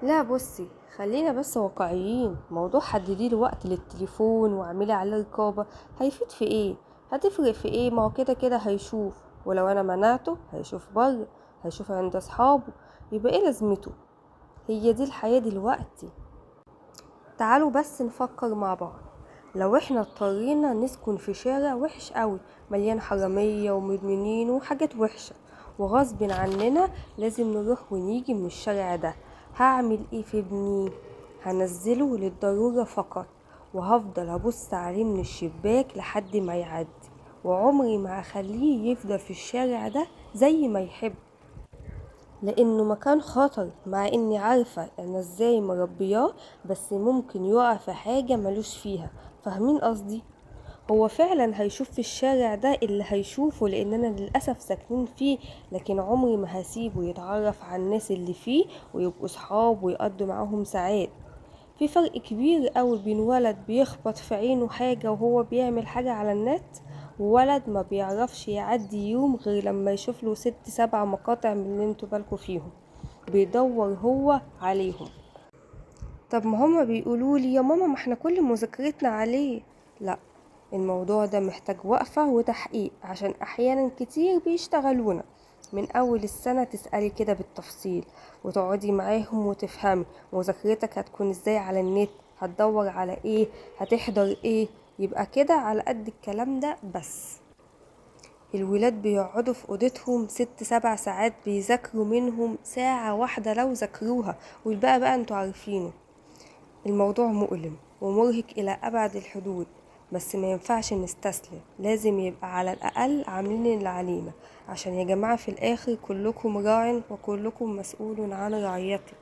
لا بصي، خلينا بس واقعيين. موضوع حددي له وقت للتليفون واعملي عليه رقابة هيفيد في ايه؟ هتفرق في ايه؟ ما هو كده كده هيشوف، ولو انا منعته هيشوف بره، هيشوف عند اصحابه، يبقى ايه لازمته؟ هي دي الحياة دلوقتي. تعالوا بس نفكر مع بعض. لو احنا اضطرينا نسكن في شارع وحش قوي، مليان حرامية ومدمنين وحاجات وحشة، وغصب عننا لازم نروح ونيجي من الشارع ده، هعمل ايه في ابني؟ هنزله للضرورة فقط، وهفضل ابص عليه من الشباك لحد ما يعدي، وعمري ما هخليه يفضل في الشارع ده زي ما يحب، لانه مكان خطر. مع اني عارفة انا ازاي مربياه، بس ممكن يقع في حاجة ملوش فيها. فاهمين قصدي؟ هو فعلا هيشوف في الشارع ده اللي هيشوفه لاننا للأسف ساكنين فيه، لكن عمري ما هسيبه يتعرف على الناس اللي فيه ويبقوا صحاب ويقضوا معاهم ساعات. في فرق كبير قوي بين ولد بيخبط في عينه حاجة وهو بيعمل حاجة على النت، وولد ما بيعرفش يعدي يوم غير لما يشوف له 6 7 مقاطع من اللي انتوا بالكوا فيهم، بيدور هو عليهم. طب ما هما بيقولوا لي يا ماما ما احنا كل مذاكرتنا عليه. لا، الموضوع ده محتاج وقفة وتحقيق، عشان احيانا كتير بيشتغلونا. من اول السنة تسألي كده بالتفصيل، وتقعدي معاهم وتفهمي مذاكرتك هتكون ازاي على النت، هتدور على ايه، هتحضر ايه. يبقى كده على قد الكلام ده بس. الولاد بيقعدوا في اوضتهم 6 7 ساعات بيذاكروا منهم ساعة واحدة لو ذاكروها، والباقي بقى انتوا عارفينه. الموضوع مؤلم ومرهق إلى أبعد الحدود، بس ما ينفعش نستسلم، لازم يبقى على الأقل عاملين اللي علينا، عشان يا جماعة في الآخر كلكم راع وكلكم مسؤول عن رعيته.